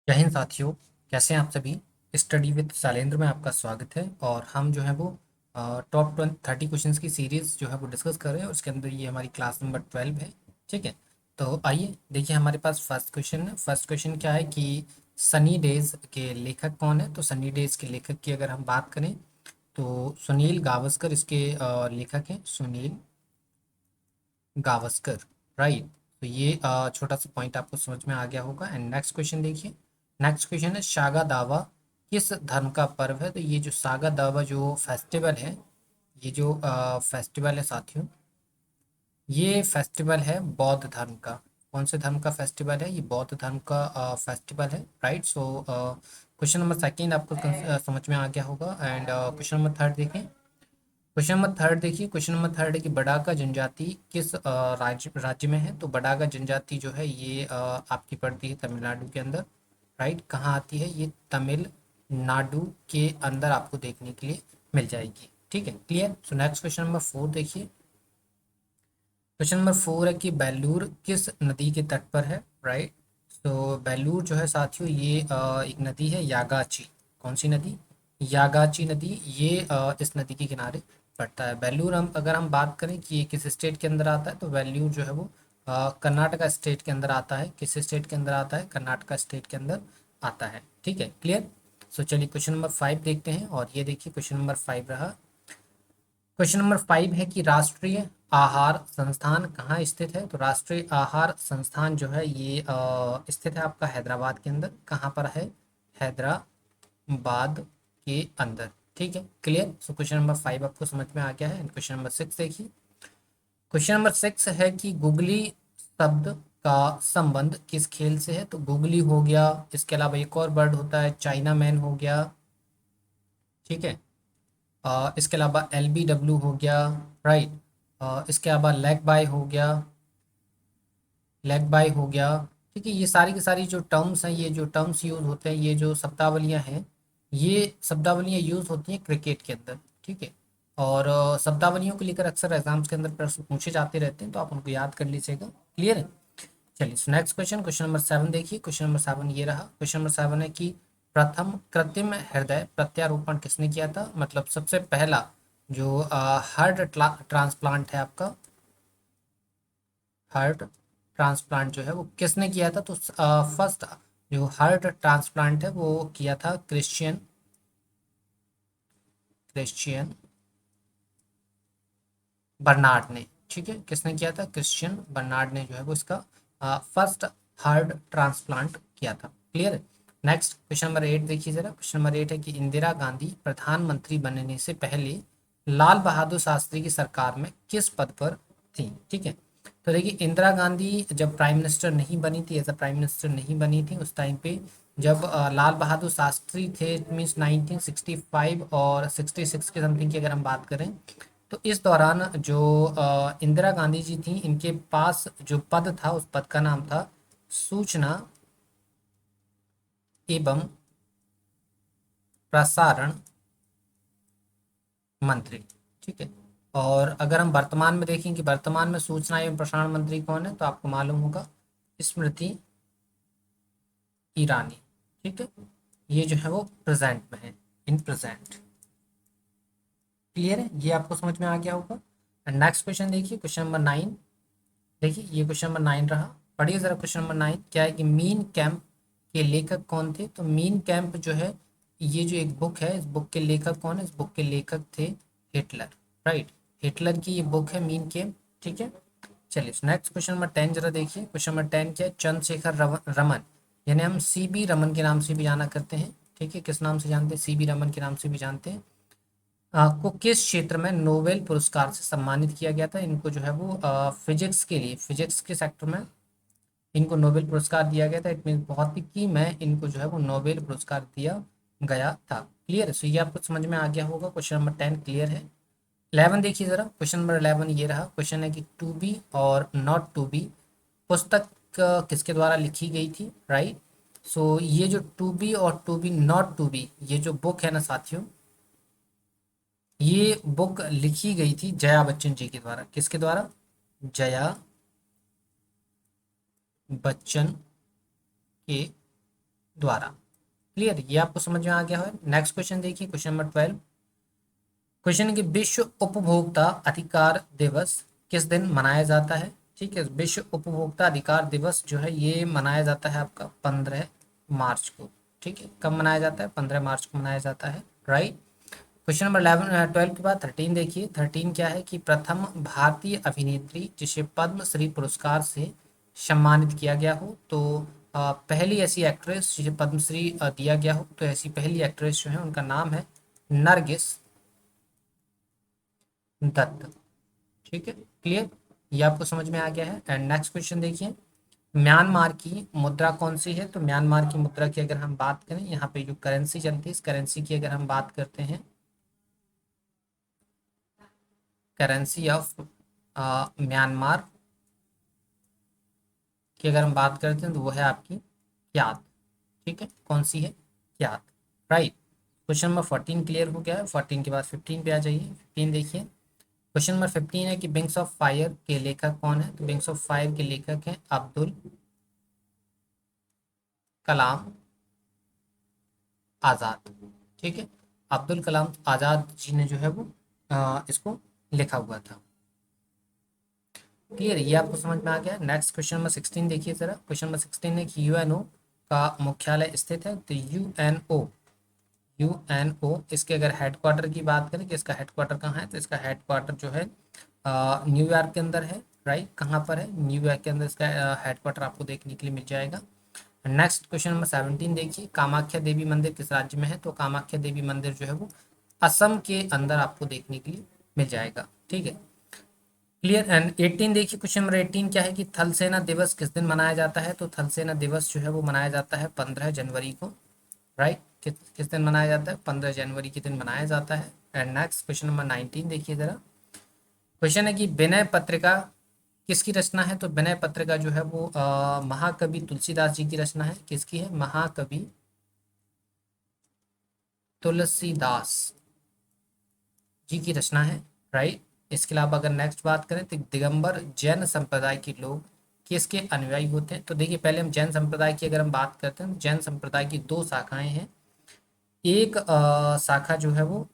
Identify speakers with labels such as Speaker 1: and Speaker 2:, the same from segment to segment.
Speaker 1: जय हिंद साथियों। कैसे हैं आप सभी। स्टडी विद शैलेंद्र में आपका स्वागत है और हम जो है वो टॉप 30 क्वेश्चंस की सीरीज जो है वो डिस्कस कर रहे हैं और उसके अंदर ये हमारी क्लास नंबर 12 है। ठीक है, तो आइए देखिए हमारे पास फर्स्ट क्वेश्चन है। फर्स्ट क्वेश्चन क्या है कि सनी डेज के लेखक कौन है। तो सनी डेज के लेखक की अगर हम बात करें तो सुनील गावस्कर इसके लेखक हैं। सुनील गावस्कर, राइट। तो ये छोटा सा पॉइंट आपको समझ में आ गया होगा। एंड नेक्स्ट क्वेश्चन देखिए। नेक्स्ट क्वेश्चन है सागा दावा किस धर्म का पर्व है। तो ये जो सागा दावा जो फेस्टिवल है, ये जो फेस्टिवल है साथियों, ये फेस्टिवल है बौद्ध धर्म का। कौन से धर्म का फेस्टिवल है? ये बौद्ध धर्म का फेस्टिवल है, right. So question number second आपको समझ में आ गया होगा। एंड क्वेश्चन नंबर थर्ड देखिए। क्वेश्चन नंबर थर्ड देखिए। क्वेश्चन नंबर थर्ड है कि बडाका जनजाति किस राज्य में है। तो बडाका जनजाति जो है ये आपकी पड़ती है तमिलनाडु के अंदर, राइट। कहाँ आती है? ये तमिलनाडु के अंदर आपको देखने के लिए मिल जाएगी। ठीक है, clear. So next question number four देखिए। क्वेश्चन नंबर फोर है कि बेलूर किस नदी के तट पर है, राइट। तो बेलूर जो है साथियों ये एक नदी है, यागाची। कौन सी नदी? यागाची नदी। ये इस नदी के किनारे पड़ता है बेलूर। हम अगर हम बात करें कि ये किस स्टेट के अंदर आता है, तो बेलूर जो है वो कर्नाटका स्टेट के अंदर आता है। किस स्टेट के अंदर आता है? कर्नाटका स्टेट के अंदर आता है। ठीक है, क्लियर। सो चलिए क्वेश्चन नंबर फाइव देखते हैं। और ये देखिए क्वेश्चन नंबर फाइव रहा। क्वेश्चन नंबर फाइव है कि राष्ट्रीय आहार संस्थान कहाँ स्थित है। तो राष्ट्रीय आहार संस्थान जो है ये स्थित है आपका हैदराबाद के अंदर। कहाँ पर है? हैदराबाद के अंदर। ठीक है, clear. So question number five आपको समझ में आ गया है। क्वेश्चन नंबर सिक्स देखिए। क्वेश्चन नंबर सिक्स है कि गुगली शब्द का संबंध किस खेल से है। तो गुगली हो गया, इसके अलावा एक और वर्ड होता है चाइना मैन हो गया। ठीक है, इसके अलावा LBW हो गया, राइट। इसके अलावा लेग बाय हो गया, लेग बाय हो गया। ठीक है, ये सारी की सारी जो टर्म्स हैं, ये जो टर्म्स यूज होते हैं, ये जो शब्दावलियां हैं, ये शब्दावलियां यूज होती हैं क्रिकेट के अंदर। ठीक है, और शब्दावलियों को लेकर अक्सर एग्जाम्स के अंदर प्रश्न पूछे जाते रहते हैं, तो आप उनको याद कर लीजिएगा। क्लियर है। चलिए next question, question number seven देखिए। क्वेश्चन नंबर सेवन ये रहा। क्वेश्चन नंबर सेवन है कि प्रथम कृत्रिम हृदय प्रत्यारोपण किसने किया था। मतलब सबसे पहला जो हार्ट ट्रांसप्लांट है आपका, हार्ट ट्रांसप्लांट जो है वो किसने किया था। तो फर्स्ट जो हार्ट ट्रांसप्लांट है वो किया था क्रिश्चियन, क्रिश्चियन बर्नार्ड ने। ठीक है, किसने किया था? क्रिश्चियन बर्नार्ड ने जो है वो इसका फर्स्ट हार्ट ट्रांसप्लांट किया था। क्लियर है। नेक्स्ट क्वेश्चन नंबर एट देखिए जरा। क्वेश्चन नंबर एट है कि इंदिरा गांधी प्रधानमंत्री बनने से पहले लाल बहादुर शास्त्री की सरकार में किस पद पर थी। ठीक है, तो देखिए इंदिरा गांधी जब प्राइम मिनिस्टर नहीं बनी थी, एज अ प्राइम मिनिस्टर नहीं बनी थी उस टाइम पे, जब लाल बहादुर शास्त्री थे, मीन्स 1965 और 66 के समथिंग की अगर हम बात करें, तो इस दौरान जो इंदिरा गांधी जी थी, इनके पास जो पद था उस पद का नाम था सूचना एवं प्रसारण मंत्री। ठीक है, और अगर हम वर्तमान में देखें कि वर्तमान में सूचना एवं प्रसारण मंत्री कौन है, तो आपको मालूम होगा स्मृति ईरानी। ठीक है, ये जो है वो प्रेजेंट में है, इन प्रेजेंट। क्लियर है, ये आपको समझ में आ गया होगा। नेक्स्ट क्वेश्चन देखिए, क्वेश्चन नंबर नाइन। देखिए ये क्वेश्चन नंबर नाइन रहा। पढ़िए जरा क्वेश्चन नंबर नाइन क्या है कि मीन कैंप के लेखक कौन थे। तो मीन कैंप जो है ये जो एक बुक है, इस बुक के लेखक कौन है? इस बुक के लेखक थे हिटलर, राइट। हिटलर की ये बुक है मीन कैंप। ठीक है, चलिए नेक्स्ट क्वेश्चन नंबर टेन जरा देखिए। क्वेश्चन नंबर टेन क्या है? चंद्रशेखर रमन, यानी हम CB रमन के नाम से भी जाना करते हैं। ठीक है, किस नाम से जानते हैं? CB रमन के नाम से भी जानते हैं। को किस क्षेत्र में नोबेल पुरस्कार से सम्मानित किया गया था। इनको जो है वो फिजिक्स के लिए, फिजिक्स के सेक्टर में इनको नोबेल पुरस्कार दिया गया था। इट मीन भौतिकी में इनको जो है वो नोबेल पुरस्कार दिया गया था। क्लियर है, सो ये आपको समझ में आ गया होगा। क्वेश्चन नंबर टेन क्लियर है। 11 देखिए जरा। क्वेश्चन नंबर 11 ये रहा। क्वेश्चन है कि टू बी और नॉट टू बी पुस्तक किसके द्वारा लिखी गई थी, राइट। सो ये जो टू बी और to be not to be, ये जो बुक है ना साथियों, ये बुक लिखी गई थी जया बच्चन जी के द्वारा। किसके द्वारा? जया बच्चन के द्वारा। क्लियर, ये आपको समझ में आ गया है। नेक्स्ट क्वेश्चन देखिए, क्वेश्चन नंबर 12। क्वेश्चन है कि विश्व उपभोक्ता अधिकार दिवस किस दिन मनाया जाता है। ठीक है, विश्व उपभोक्ता अधिकार दिवस जो है ये मनाया जाता है आपका 15 मार्च को। ठीक है, कब मनाया जाता है? 15 मार्च को मनाया जाता है। राइट। क्वेश्चन नंबर 12 के बाद 13 देखिए। 13 क्या है कि प्रथम भारतीय अभिनेत्री जिसे पद्म श्री पुरस्कार से सम्मानित किया गया हो। तो पहली ऐसी एक्ट्रेस जिसे पद्मश्री दिया गया हो, तो ऐसी पहली एक्ट्रेस जो है उनका नाम है नरगिस दत्त। ठीक है, क्लियर, ये आपको समझ में आ गया है। एंड नेक्स्ट क्वेश्चन देखिए, म्यांमार की मुद्रा कौन सी है। तो म्यांमार की मुद्रा की अगर हम बात करें, यहाँ पे जो करेंसी चलती है, इस करेंसी की अगर हम बात करते हैं, करेंसी ऑफ म्यांमार की अगर हम बात करते हैं तो वो है आपकी क्यात। ठीक है, कौन सी है? क्यात। राइट। क्वेश्चन नंबर 14 क्लियर हो गया है। 14 के बाद 15 पे आ जाइए। 15 देखिए। क्वेश्चन नंबर 15 है कि विंग्स ऑफ फायर के लेखक कौन है। तो विंग्स ऑफ फायर के लेखक हैं अब्दुल कलाम आज़ाद। ठीक है, अब्दुल कलाम आज़ाद जी ने जो है वो इसको लिखा हुआ था। क्लियर, ये आपको समझ में आ गया। नेक्स्ट क्वेश्चन नंबर 16 देखिए जरा। क्वेश्चन नंबर 16 है कि यूएनओ का मुख्यालय स्थित है। तो यूएनओ इसके अगर हेडक्वार्टर की बात करें कि इसका हेडक्वार्टर कहाँ है, तो इसका हेडक्वार्टर जो है न्यूयॉर्क के अंदर है। राइट, कहाँ पर है? न्यूयॉर्क के अंदर इसका हेडक्वार्टर आपको देखने के लिए मिल जाएगा। नेक्स्ट क्वेश्चन नंबर 17 देखिए, कामाख्या देवी मंदिर किस राज्य में है। तो कामाख्या देवी मंदिर जो है वो असम के अंदर आपको देखने के लिए मिल जाएगा। ठीक है, क्लियर। एंड 18 देखिए, क्वेश्चन नंबर 18 क्या है कि थल सेना दिवस किस दिन मनाया जाता है। तो थल सेना दिवस जो है वो मनाया जाता है 15 जनवरी को। राइट, किस दिन मनाया जाता है? 15 जनवरी के दिन मनाया जाता है। एंड नेक्स्ट क्वेश्चन नंबर 19 देखिए जरा। क्वेश्चन है कि विनय पत्रिका किसकी रचना है। तो विनय पत्रिका जो है वो महाकवि तुलसीदास जी की रचना है। किसकी है? महाकवि तुलसीदास जी की रचना है। राइट। इसके अलावा अगर नेक्स्ट बात करें तो दिगंबर जैन संप्रदाय के लोग किसके अनुयायी होते हैं। तो देखिए, पहले हम जैन संप्रदाय की अगर हम बात करते हैं तो जैन संप्रदाय की दो शाखाएं हैं। एक शाखा जो है वो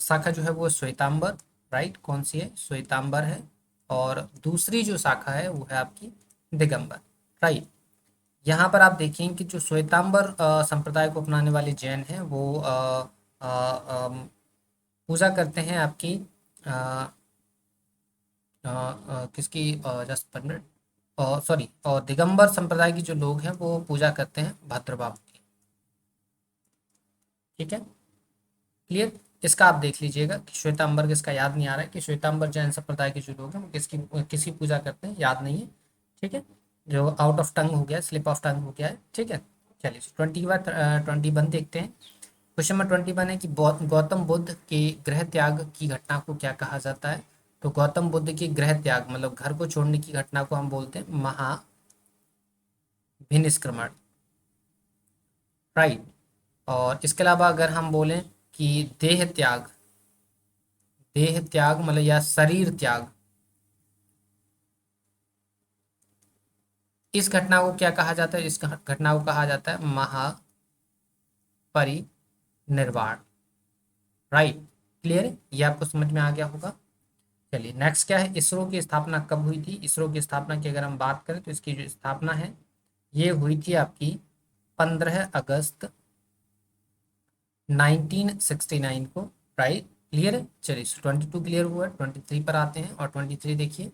Speaker 1: शाखा जो है वो श्वेतांबर। राइट, कौन सी है? श्वेतांबर है। और दूसरी जो शाखा है वो है आपकी दिगंबर। राइट, यहाँ पर आप देखेंगे कि जो श्वेतांबर संप्रदाय को अपनाने वाले जैन हैं वो पूजा करते हैं आपकी अ, किसकी? जस्ट मिनट, सॉरी, और दिगंबर संप्रदाय के जो लोग हैं वो पूजा करते हैं भद्र बाबू की। ठीक है, क्लियर। इसका आप देख लीजिएगा कि श्वेतांबर किसका, याद नहीं आ रहा है कि श्वेतांबर जैन संप्रदाय के जो लोग हैं वो किसकी पूजा करते हैं, याद नहीं है। ठीक है, जो आउट ऑफ टंग हो गया, स्लिप ऑफ टंग हो गया है। ठीक है, चलिए 20 के बाद 21 देखते हैं। क्वेश्चन नंबर 21 है कि गौतम बुद्ध के गृह त्याग की घटना को क्या कहा जाता है। तो गौतम बुद्ध के गृह त्याग मतलब घर को छोड़ने की घटना को हम बोलते हैं महाभिनिष्क्रमण। राइट। और इसके अलावा अगर हम बोलें कि देह त्याग मतलब या शरीर त्याग, इस घटना को क्या कहा जाता है? इस घटना को कहा जाता है महापरिनिर्वाण। राइट, क्लियर है, ये आपको समझ में आ गया होगा। चलिए नेक्स्ट क्या है, इसरो की स्थापना कब हुई थी। इसरो की स्थापना की अगर हम बात करें तो इसकी जो स्थापना है ये हुई थी आपकी 15 अगस्त 1969 को। राइट, क्लियर है। चलिए 22 क्लियर हुआ है। 23 पर आते हैं। और 23 देखिए,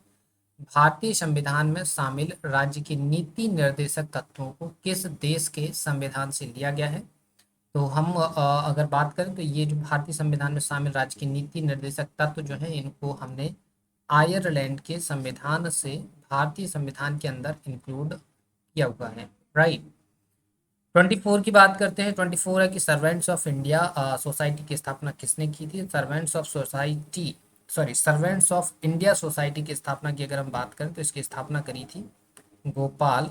Speaker 1: भारतीय संविधान में शामिल राज्य की नीति निर्देशक तत्वों को किस देश के संविधान से लिया गया है। तो हम अगर बात करें तो ये जो भारतीय संविधान में शामिल राज्य की नीति निर्देशक तत्व जो है इनको हमने आयरलैंड के संविधान से भारतीय संविधान के अंदर इंक्लूड किया हुआ है। राइट। 24 की बात करते हैं। 24 है कि सर्वेंट्स ऑफ इंडिया सोसाइटी की स्थापना किसने की थी। सर्वेंट्स ऑफ इंडिया सोसाइटी की स्थापना की अगर हम बात करें तो इसकी स्थापना करी थी गोपाल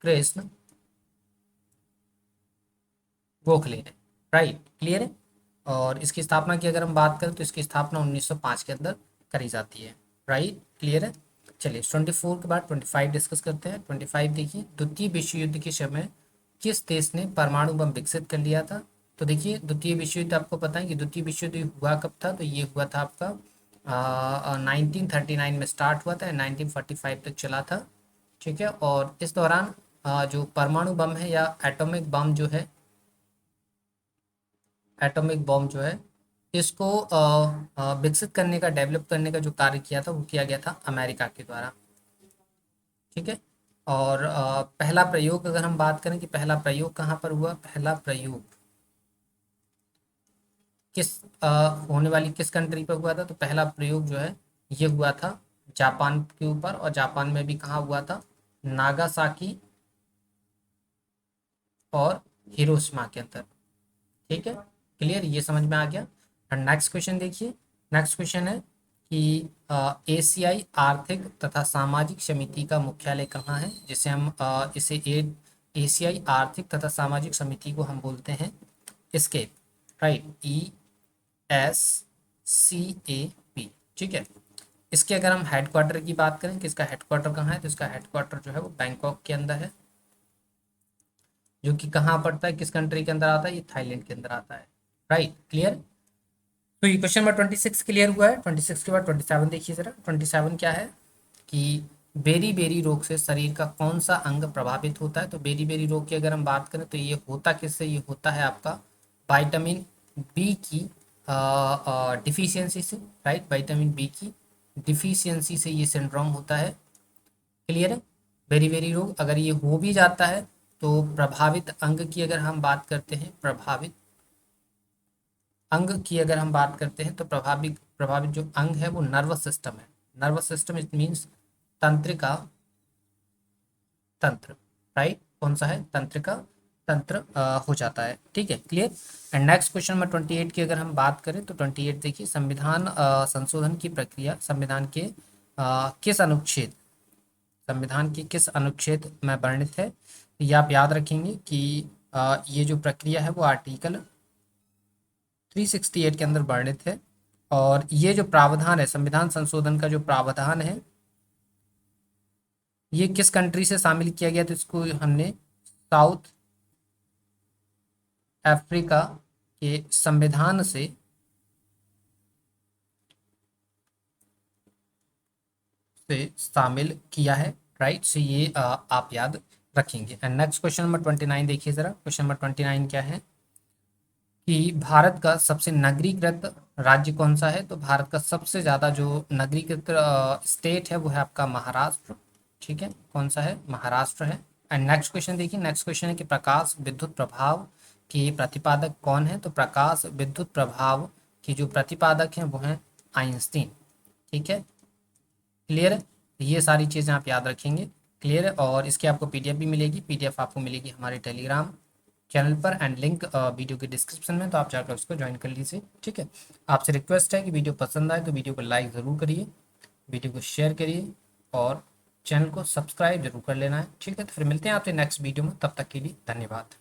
Speaker 1: कृष्ण गोखले ने। राइट, क्लियर है। और इसकी स्थापना की अगर हम बात करें तो इसकी स्थापना 1905 के अंदर करी जाती है। राइट, क्लियर है। चलिए 24 के बाद 25 डिस्कस करते हैं। 25 देखिए, द्वितीय विश्व युद्ध के समय किस देश ने परमाणु बम विकसित कर लिया था? तो देखिए द्वितीय विश्व युद्ध आपको पता है कि द्वितीय विश्व युद्ध हुआ कब था, तो ये हुआ था आपका 1939 में स्टार्ट हुआ था, 1945 तक चला था। ठीक है, और इस दौरान जो परमाणु बम है या एटॉमिक बम जो है, एटॉमिक बॉम्ब जो है, इसको विकसित करने का, डेवलप करने का जो कार्य किया था वो किया गया था अमेरिका के द्वारा। ठीक है, और पहला प्रयोग अगर हम बात करें कि पहला प्रयोग कहाँ पर हुआ, पहला प्रयोग किस होने वाली किस कंट्री पर हुआ था, तो पहला प्रयोग जो है ये हुआ था जापान के ऊपर, और जापान में भी कहाँ हुआ था, नागासाकी और हिरोशिमा के अंदर। ठीक है, क्लियर, ये समझ में आ गया। और नेक्स्ट क्वेश्चन देखिए, नेक्स्ट क्वेश्चन है कि एशियाई आर्थिक तथा सामाजिक समिति का मुख्यालय कहाँ है, जिसे हम एशियाई आर्थिक तथा सामाजिक समिति को हम बोलते हैं एस्केप, राइट, ESCAP। ठीक है, इसके अगर हम हेडक्वार्टर की बात करें कि इसका हेडक्वार्टर कहाँ है, तो इसका हेडक्वार्टर जो है वो बैंकॉक के अंदर है, जो कि कहाँ पड़ता है, किस कंट्री के अंदर आता है, ये थाईलैंड के अंदर आता है। Right, clear. तो ये क्वेश्चन नंबर 26 क्लियर हुआ है। 26 के बाद 27 देखिए जरा। 27 क्या है कि बेरी बेरी रोग से शरीर का कौन सा अंग प्रभावित होता है? तो बेरी बेरी रोग की अगर हम बात करें तो ये होता किससे, ये होता है आपका विटामिन बी की डिफिशियंसी से, राइट, विटामिन बी की डिफिशियंसी से ये सिंड्रोम होता है। क्लियर है, बेरी बेरी रोग अगर ये हो भी जाता है तो प्रभावित अंग की अगर हम बात करते हैं, प्रभावित अंग की अगर हम बात करते हैं तो प्रभावित प्रभावित जो अंग है वो नर्वस सिस्टम है। नर्वस सिस्टम इट मीन्स तंत्रिका तंत्र, राइट, कौन सा है, तंत्रिका तंत्र हो जाता है। ठीक है, clear. And next question number 28 की अगर हम बात करें तो 28 देखिए, संविधान संशोधन की प्रक्रिया संविधान के किस अनुच्छेद, संविधान के किस अनुच्छेद में वर्णित है? ये आप याद रखेंगे कि ये जो प्रक्रिया है वो आर्टिकल 368 के अंदर वर्णित है। और ये जो प्रावधान है, संविधान संशोधन का जो प्रावधान है, ये किस कंट्री से शामिल किया गया? तो इसको हमने साउथ अफ्रीका के संविधान से शामिल किया है, राइट। सो ये आप याद रखेंगे। एंड नेक्स्ट क्वेश्चन नंबर 29 देखिए जरा। क्वेश्चन नंबर 29 क्या है कि भारत का सबसे नगरीकृत राज्य कौन सा है? तो भारत का सबसे ज़्यादा जो नगरीकृत स्टेट है वो है आपका महाराष्ट्र। ठीक है, कौन सा है, महाराष्ट्र है। एंड नेक्स्ट क्वेश्चन देखिए, नेक्स्ट क्वेश्चन है कि प्रकाश विद्युत प्रभाव के प्रतिपादक कौन है? तो प्रकाश विद्युत प्रभाव की जो प्रतिपादक हैं वो हैं आइंस्टीन। ठीक है, क्लियर है, ये सारी चीज़ें आप याद रखेंगे। क्लियर है, और इसकी आपको पीडीएफ भी मिलेगी। पीडीएफ आपको मिलेगी हमारे टेलीग्राम चैनल पर, एंड लिंक वीडियो के डिस्क्रिप्शन में, तो आप जाकर उसको ज्वाइन कर लीजिए। ठीक है, आपसे रिक्वेस्ट है कि वीडियो पसंद आए तो वीडियो को लाइक ज़रूर करिए, वीडियो को शेयर करिए, और चैनल को सब्सक्राइब जरूर कर लेना है। ठीक है, तो फिर मिलते हैं आपसे नेक्स्ट वीडियो में, तब तक के लिए धन्यवाद।